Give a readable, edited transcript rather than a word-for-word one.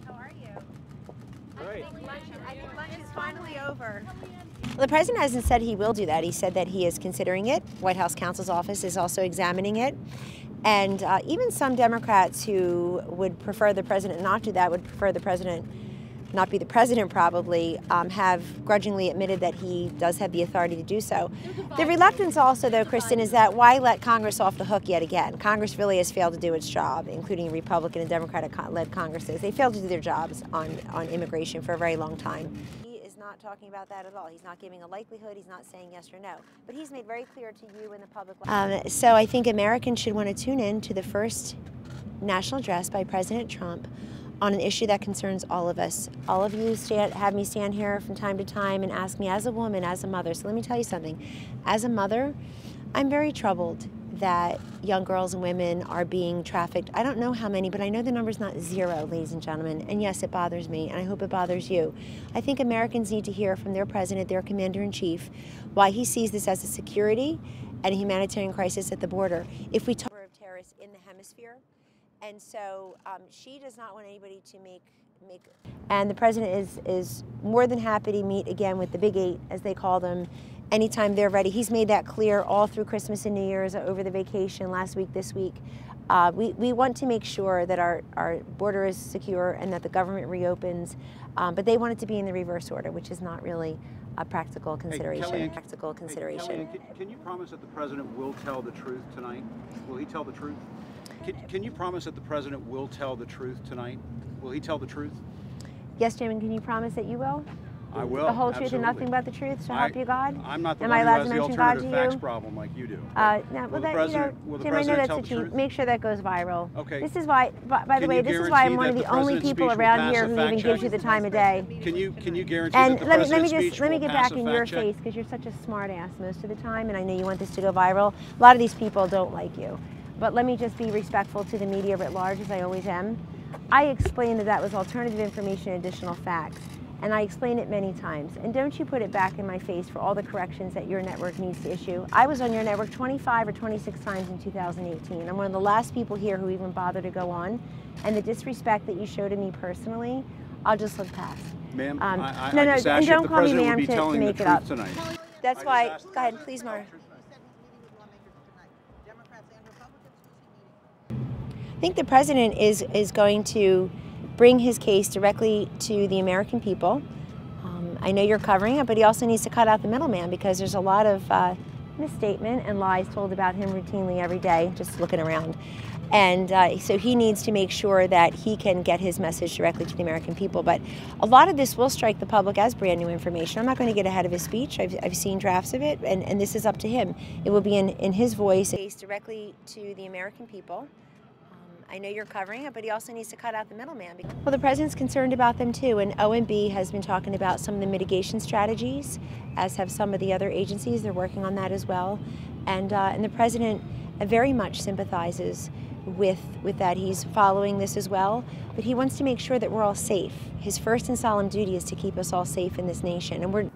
How are you? Great. I think lunch is finally over. Well, the president hasn't said he will do that. He said that he is considering it. White House counsel's office is also examining it. And even some Democrats who would prefer the president not do that, would prefer the president not be the president probably, have grudgingly admitted that he does have the authority to do so. The reluctance also, though, Kristen, is that why let Congress off the hook yet again? Congress really has failed to do its job, including Republican and Democratic-led Congresses. They failed to do their jobs on immigration for a very long time. He is not talking about that at all. He's not giving a likelihood. He's not saying yes or no. But he's made very clear to you and the public. So I think Americans should want to tune in to the first national address by President Trump on an issue that concerns all of us. All of you have me stand here from time to time and ask me as a woman, as a mother. So let me tell you something. As a mother, I'm very troubled that young girls and women are being trafficked. I don't know how many, but I know the number's not zero, ladies and gentlemen. And yes, it bothers me, and I hope it bothers you. I think Americans need to hear from their president, their commander-in-chief, why he sees this as a security and a humanitarian crisis at the border. If we talk of terrorists in the hemisphere, and so she does not want anybody to make. And the president is more than happy to meet again with the Big Eight, as they call them, anytime they're ready. He's made that clear all through Christmas and New Year's, over the vacation, last week, this week. We want to make sure that our border is secure and that the government reopens, but they want it to be in the reverse order, which is not really a practical consideration. Hey, Kellyanne, can you promise that the president will tell the truth tonight? Will he tell the truth? Can you promise that the president will tell the truth tonight? Will he tell the truth? Yes, Jim, and can you promise that you will? I will. The whole truth absolutely. and nothing but the truth, so help you God? I'm not the Am one I who allowed has to the mention God to alternative facts you? problem like you do. No, well, will the that, president, Jim, I know that's tell the the truth. truth? Make sure that goes viral. Okay. This is why, by the way, this is why I'm one of the only people around here who even gives you the time of day. Can you guarantee And that the let me president's get back in your face, because you're such a smart ass most of the time, and I know you want this to go viral. A lot of these people don't like you. But let me just be respectful to the media at large, as I always am. I explained that that was alternative information and additional facts, and I explained it many times. And don't you put it back in my face for all the corrections that your network needs to issue. I was on your network 25 or 26 times in 2018. I'm one of the last people here who even bother to go on, and the disrespect that you show to me personally, I'll just look past. Ma'am, no, just asked you if don't the call me president would ma'am be to telling the make it truth up. tonight. That's why, go ahead, please, Mara. I think the president is going to bring his case directly to the American people. I know you're covering it, but he also needs to cut out the middleman, because there's a lot of misstatement and lies told about him routinely every day, just looking around. And so he needs to make sure that he can get his message directly to the American people. But a lot of this will strike the public as brand new information. I'm not going to get ahead of his speech. I've seen drafts of it, and this is up to him. It will be in his voice, directly to the American people. I know you're covering it, but he also needs to cut out the middleman. Well, the president's concerned about them too, and OMB has been talking about some of the mitigation strategies, as have some of the other agencies. They're working on that as well. And the president very much sympathizes with that. He's following this as well, but he wants to make sure that we're all safe. His first and solemn duty is to keep us all safe in this nation, and we're